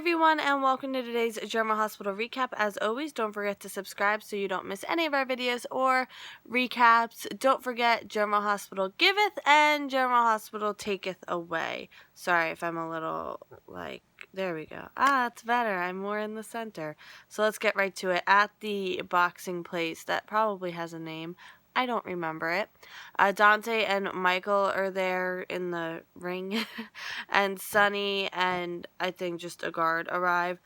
everyone, and welcome to today's General Hospital recap. As always, don't forget to subscribe so you don't miss any of our videos or recaps. Don't forget, General Hospital giveth and General Hospital taketh away. Sorry if I'm a little, there we go. It's better. I'm more in the center. So let's get right to it. At the boxing place that probably has a name. I don't remember it. Dante and Michael are there in the ring, and Sonny and I think just a guard arrive.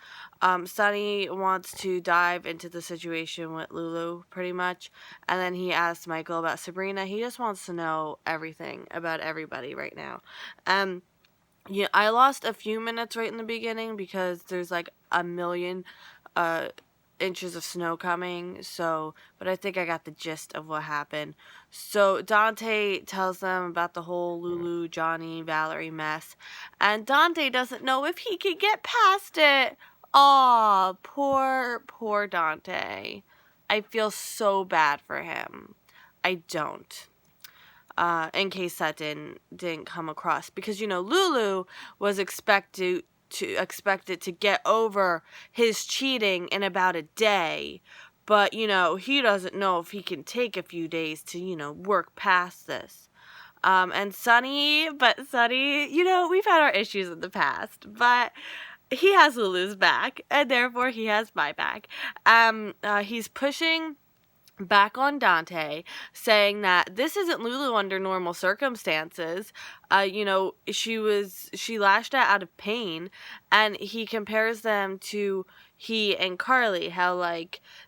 Sonny wants to dive into the situation with Lulu, pretty much, and then he asks Michael about Sabrina. He just wants to know everything about everybody right now. Yeah, I lost a few minutes right in the beginning because there's like a million inches of snow coming, but I think I got the gist of what happened. So Dante tells them about the whole Lulu, Johnny, Valerie mess, and Dante doesn't know if he can get past it. Aw, poor Dante. I feel so bad for him. I don't. In case that didn't come across, because Lulu was expected to get over his cheating in about a day, but he doesn't know if he can take a few days to work past this. And Sonny, we've had our issues in the past, but he has Lulu's back, and therefore he has my back. He's pushing back on Dante, saying that this isn't Lulu under normal circumstances. She lashed out of pain, and he compares them to he and Carly, how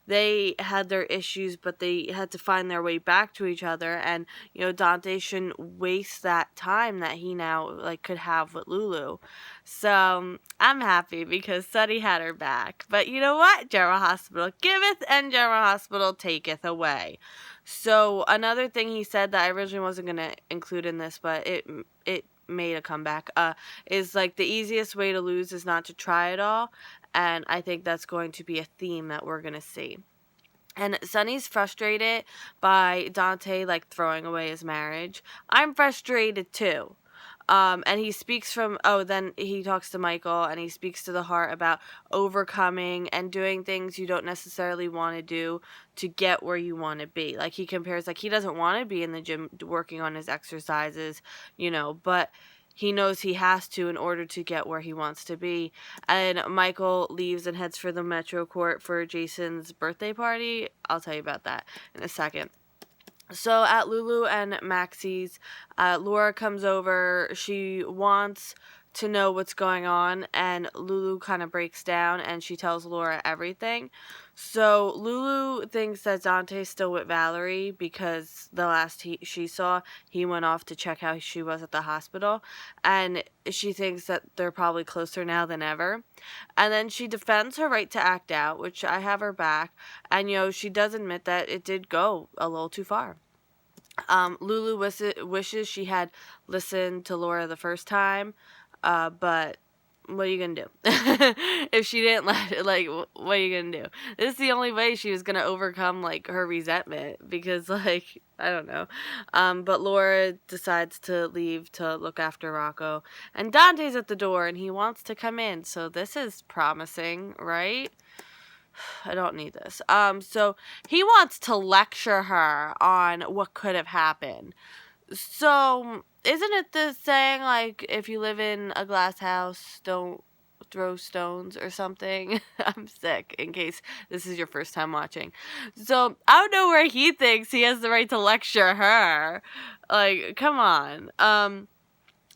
they had their issues, but they had to find their way back to each other, and Dante shouldn't waste that time that he now could have with Lulu. So I'm happy because Sonny had her back. But you know what? General Hospital giveth and General Hospital taketh away. So another thing he said that I originally wasn't going to include in this, but it made a comeback, is the easiest way to lose is not to try it all. And I think that's going to be a theme that we're going to see. And Sonny's frustrated by Dante throwing away his marriage. I'm frustrated too. And he speaks then he talks to Michael, and he speaks to the heart about overcoming and doing things you don't necessarily want to do to get where you want to be. He compares, he doesn't want to be in the gym working on his exercises, but he knows he has to in order to get where he wants to be. And Michael leaves and heads for the Metrocourt for Jason's birthday party. I'll tell you about that in a second. So at Lulu and MAXIE'S, Laura comes over. She wants to know what's going on, and Lulu kind of breaks down, and she tells Laura everything. So Lulu thinks that Dante's still with Valerie because the last she saw, he went off to check how she was at the hospital, and she thinks that they're probably closer now than ever. And then she defends her right to act out, which I have her back, and she does admit that it did go a little too far. Lulu wishes she had listened to Laura the first time, but what are you gonna do? If she didn't what are you gonna do? This is the only way she was gonna overcome her resentment, because I don't know. But Laura decides to leave to look after Rocco, and Dante's at the door and he wants to come in, so this is promising, right? I don't need this. So he wants to lecture her on what could have happened. So isn't it the saying, if you live in a glass house, don't throw stones or something? I'm sick, in case this is your first time watching. So I don't know where he thinks he has the right to lecture her. Come on.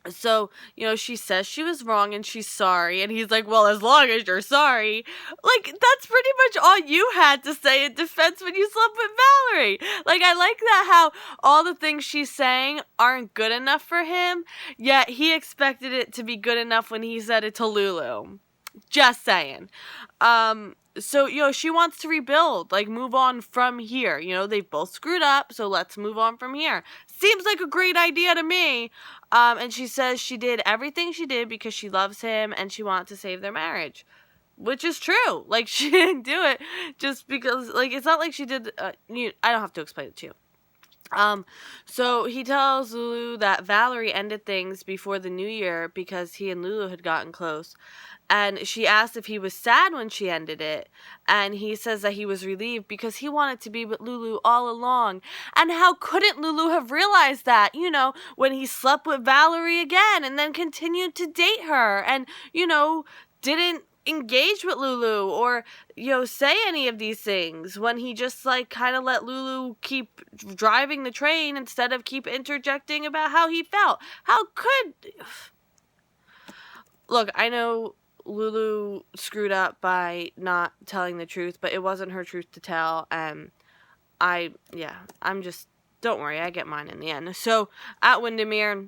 So, she says she was wrong and she's sorry. And he's like, well, as long as you're sorry. That's pretty much all you had to say in defense when you slept with Valerie. I like that how all the things she's saying aren't good enough for him, yet he expected it to be good enough when he said it to Lulu. Just saying. So, she wants to rebuild, move on from here. They've both screwed up, so let's move on from here. Seems like a great idea to me. And she says she did everything she did because she loves him and she wants to save their marriage. Which is true. She didn't do it just because, it's not like she did, I don't have to explain it to you. So he tells Lulu that Valerie ended things before the new year because he and Lulu had gotten close. And she asked if he was sad when she ended it. And he says that he was relieved because he wanted to be with Lulu all along. And how couldn't Lulu have realized that, when he slept with Valerie again and then continued to date her and, didn't engage with Lulu or, say any of these things when he just kind of let Lulu keep driving the train instead of keep interjecting about how he felt. How could... Look, I know Lulu screwed up by not telling the truth, but it wasn't her truth to tell, and don't worry, I get mine in the end. So, at Windermere,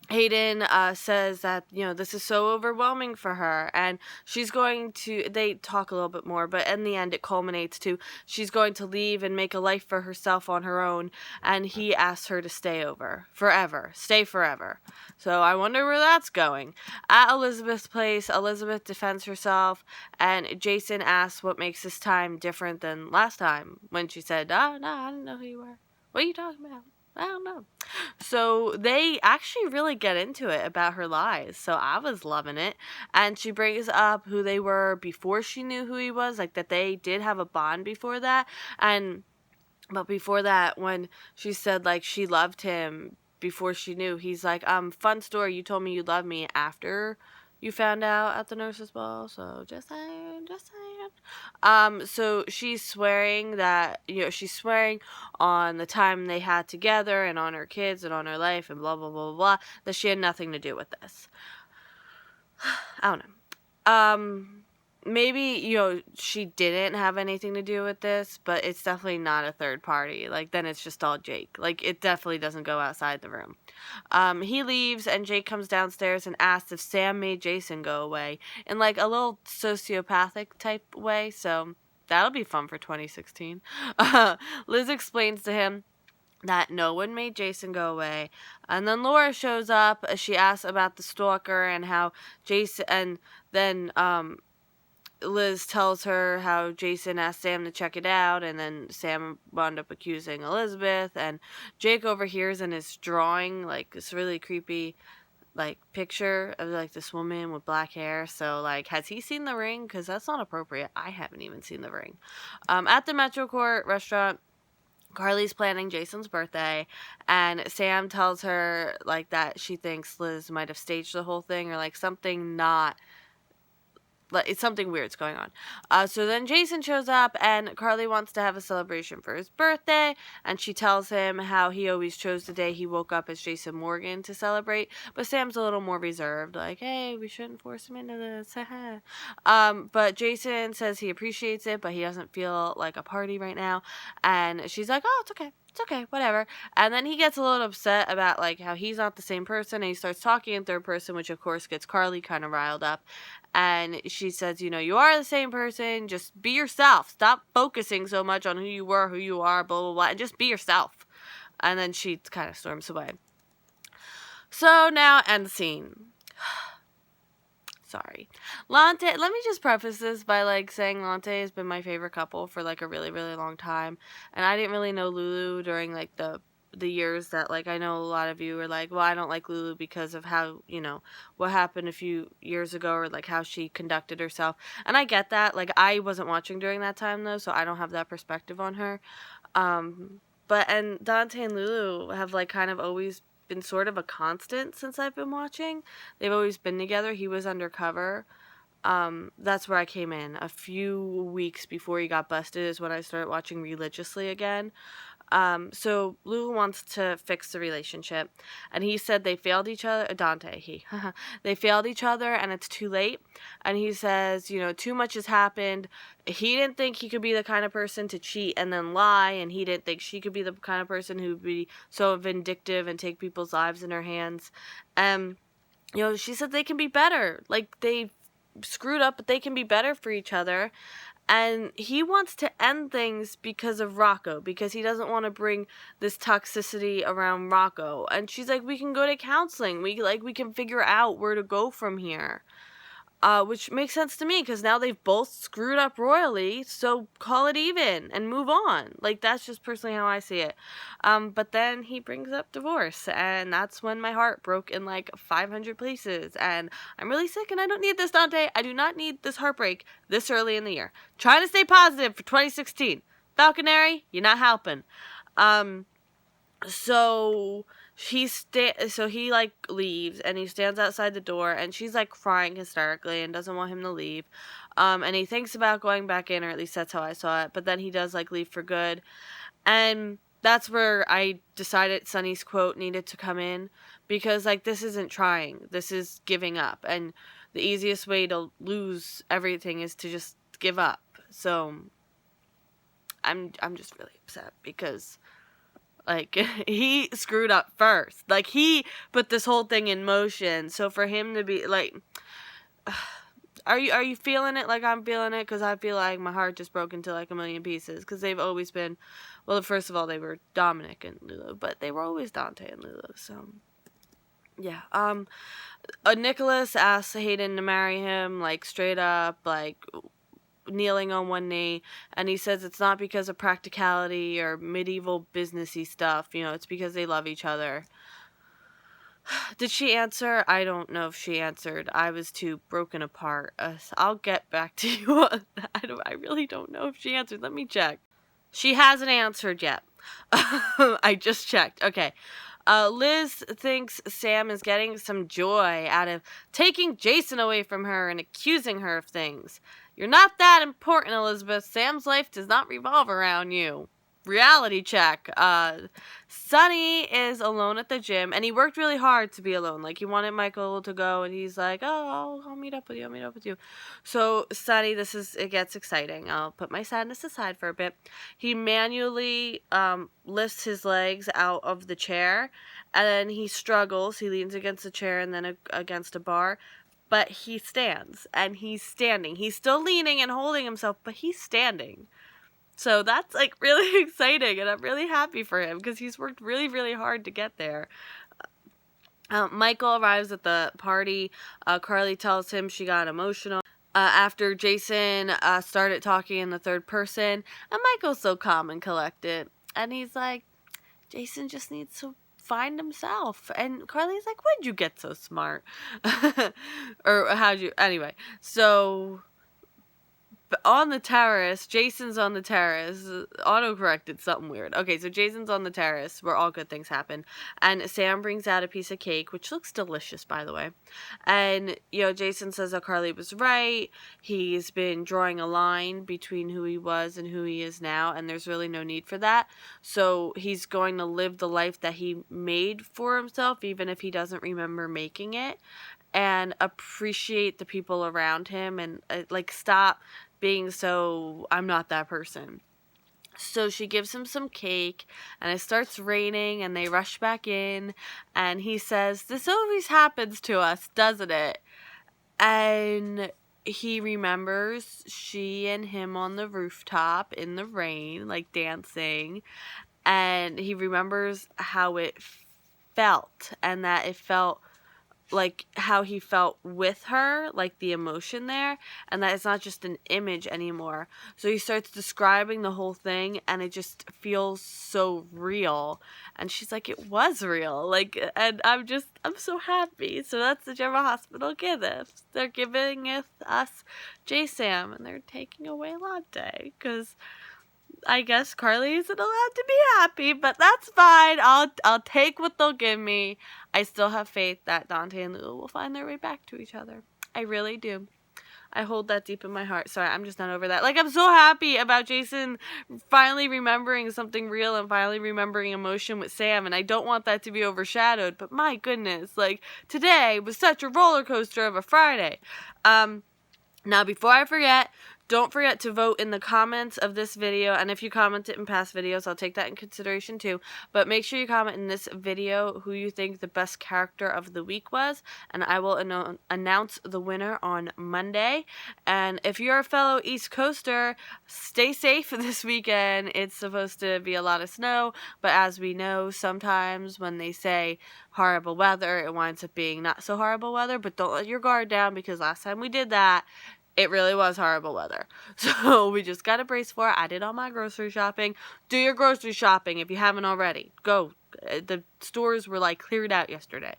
Hayden says that, this is so overwhelming for her, and they talk a little bit more, but in the end it culminates to she's going to leave and make a life for herself on her own, and he asks her to stay forever. So I wonder where that's going. At Elizabeth's place, Elizabeth defends herself, and Jason asks what makes this time different than last time, when she said, "Oh, no, I didn't know who you were. What are you talking about? I don't know." So they actually really get into it about her lies. So I was loving it. And she brings up who they were before she knew who he was, that they did have a bond before that. But before that, when she said she loved him before she knew, he's like, fun story, you told me you loved me after you found out at the nurse's ball, so just saying. So she's swearing that, she's swearing on the time they had together and on her kids and on her life and blah, blah, blah, blah, that she had nothing to do with this. I don't know. Maybe, she didn't have anything to do with this, but it's definitely not a third party. Then it's just all Jake. It definitely doesn't go outside the room. He leaves, and Jake comes downstairs and asks if Sam made Jason go away in, a little sociopathic type way, so that'll be fun for 2016. Liz explains to him that no one made Jason go away. And then Laura shows up. She asks about the stalker and how Jason... And then, Liz tells her how Jason asked Sam to check it out, and then Sam wound up accusing Elizabeth, and Jake overhears and is drawing this really creepy picture of this woman with black hair. So has he seen the ring? Because that's not appropriate. I haven't even seen the ring. At the Metrocourt restaurant, Carly's planning Jason's birthday, and Sam tells her that she thinks Liz might have staged the whole thing, or something not... it's something weird's going on. So then Jason shows up, and Carly wants to have a celebration for his birthday, and she tells him how he always chose the day he woke up as Jason Morgan to celebrate, but Sam's a little more reserved, hey, we shouldn't force him into this. But Jason says he appreciates it, but he doesn't feel like a party right now, and she's like, oh, it's okay, whatever. And then he gets a little upset about how he's not the same person, and he starts talking in third person, which of course gets Carly kind of riled up. And she says, you are the same person, just be yourself. Stop focusing so much on who you were, who you are, blah, blah, blah, and just be yourself. And then she kind of storms away. So now, end scene. Sorry. Lante, let me just preface this by saying Lante has been my favorite couple for a really, really long time. And I didn't really know Lulu during the years that I know a lot of you were well, I don't like Lulu because of how, what happened a few years ago, or how she conducted herself. And I get that. I wasn't watching during that time though, so I don't have that perspective on her. And Dante and Lulu have kind of always been sort of a constant since I've been watching. They've always been together. He was undercover. That's where I came in. A few weeks before he got busted is when I started watching religiously again. So Lulu wants to fix the relationship, and he said they failed each other. Dante, they failed each other, and it's too late. And he says, too much has happened. He didn't think he could be the kind of person to cheat and then lie, and he didn't think she could be the kind of person who would be so vindictive and take people's lives in her hands. She said they can be better. They screwed up, but they can be better for each other. And he wants to end things because of Rocco, because he doesn't want to bring this toxicity around Rocco. And she's like, we can go to counseling. We can figure out where to go from here. which makes sense to me because now they've both screwed up royally, so call it even and move on. Like, that's just personally how I see it. But then he brings up divorce, and that's when my heart broke in like 500 places, and I'm really sick, and I don't need this, Dante. I do not need this heartbreak this early in the year. Trying to stay positive for 2016. Falconary, you're not helping. So he like leaves, and he stands outside the door, and she's like crying hysterically and doesn't want him to leave. And he thinks about going back in, or at least that's how I saw it, but then he does like leave for good. And that's where I decided Sonny's quote needed to come in, because like, this isn't trying, this is giving up, and the easiest way to lose everything is to just give up. So I'm just really upset because, like, he screwed up first. Like, he put this whole thing in motion. So for him to be like, are you feeling it like I'm feeling it? Because I feel like my heart just broke into like a million pieces. Because they've always been, well, first of all, they were Dominic and Lulu, but they were always Dante and Lulu. So yeah. Nicholas asks Hayden to marry him, like, straight up, like, kneeling on one knee, and he says it's not because of practicality or medieval businessy stuff, you know, it's because they love each other. Did she answer? I don't know if she answered. I was too broken apart. I'll get back to you on that. I really don't know if she answered. Let me check. She hasn't answered yet. I just checked. Okay. Liz thinks Sam is getting some joy out of taking Jason away from her and accusing her of things. You're not that important, Elizabeth. Sam's life does not revolve around you. Reality check. Sonny is alone at the gym, and he worked really hard to be alone. Like, he wanted Michael to go, and he's like, oh, I'll meet up with you. So, Sonny, it gets exciting. I'll put my sadness aside for a bit. He manually lifts his legs out of the chair, and then he struggles. He leans against the chair and then against a bar. But he stands, and he's standing. He's still leaning and holding himself, but he's standing. So that's, like, really exciting, and I'm really happy for him, because he's worked really, really hard to get there. Michael arrives at the party. Carly tells him she got emotional after Jason started talking in the third person, and Michael's so calm and collected. And he's like, Jason just needs to find himself. And Carly's like, when'd you get so smart? Or anyway. So on the terrace, Jason's on the terrace. Auto-corrected something weird. Okay, so Jason's on the terrace where all good things happen. And Sam brings out a piece of cake, which looks delicious, by the way. And, you know, Jason says that Carly was right. He's been drawing a line between who he was and who he is now, and there's really no need for that. So he's going to live the life that he made for himself, even if he doesn't remember making it, and appreciate the people around him, and, like, stop being so, I'm not that person. So she gives him some cake, and it starts raining, and they rush back in, and he says, this always happens to us, doesn't it? And he remembers she and him on the rooftop in the rain, like, dancing, and he remembers how it felt, and that it felt like how he felt with her, like the emotion there, and that it's not just an image anymore. So he starts describing the whole thing, and it just feels so real. And she's like, it was real. Like, and I'm so happy. So that's the General Hospital gift. They're giving us JaSam, and they're taking away Latte, because I guess Carly isn't allowed to be happy, but that's fine. I'll take what they'll give me. I still have faith that Dante and Lulu will find their way back to each other. I really do. I hold that deep in my heart. Sorry, I'm just not over that. Like, I'm so happy about Jason finally remembering something real and finally remembering emotion with Sam, and I don't want that to be overshadowed, but my goodness, like, today was such a roller coaster of a Friday. Now, before I forget, Don't forget to vote in the comments of this video, and if you comment it in past videos, I'll take that in consideration too. But make sure you comment in this video who you think the best character of the week was, and I will announce the winner on Monday. And if you're a fellow East Coaster, stay safe this weekend. It's supposed to be a lot of snow, but as we know, sometimes when they say horrible weather, it winds up being not so horrible weather. But don't let your guard down, because last time we did that, it really was horrible weather. So we just got to brace for it. I did all my grocery shopping. Do your grocery shopping if you haven't already. Go. The stores were like cleared out yesterday.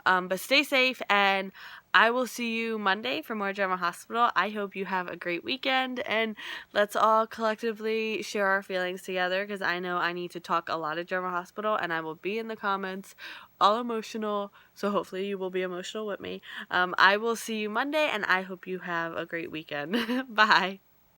But stay safe, and I will see you Monday for more General Hospital. I hope you have a great weekend, and let's all collectively share our feelings together, because I know I need to talk a lot of General Hospital, and I will be in the comments all emotional, so hopefully you will be emotional with me. I will see you Monday, and I hope you have a great weekend. Bye.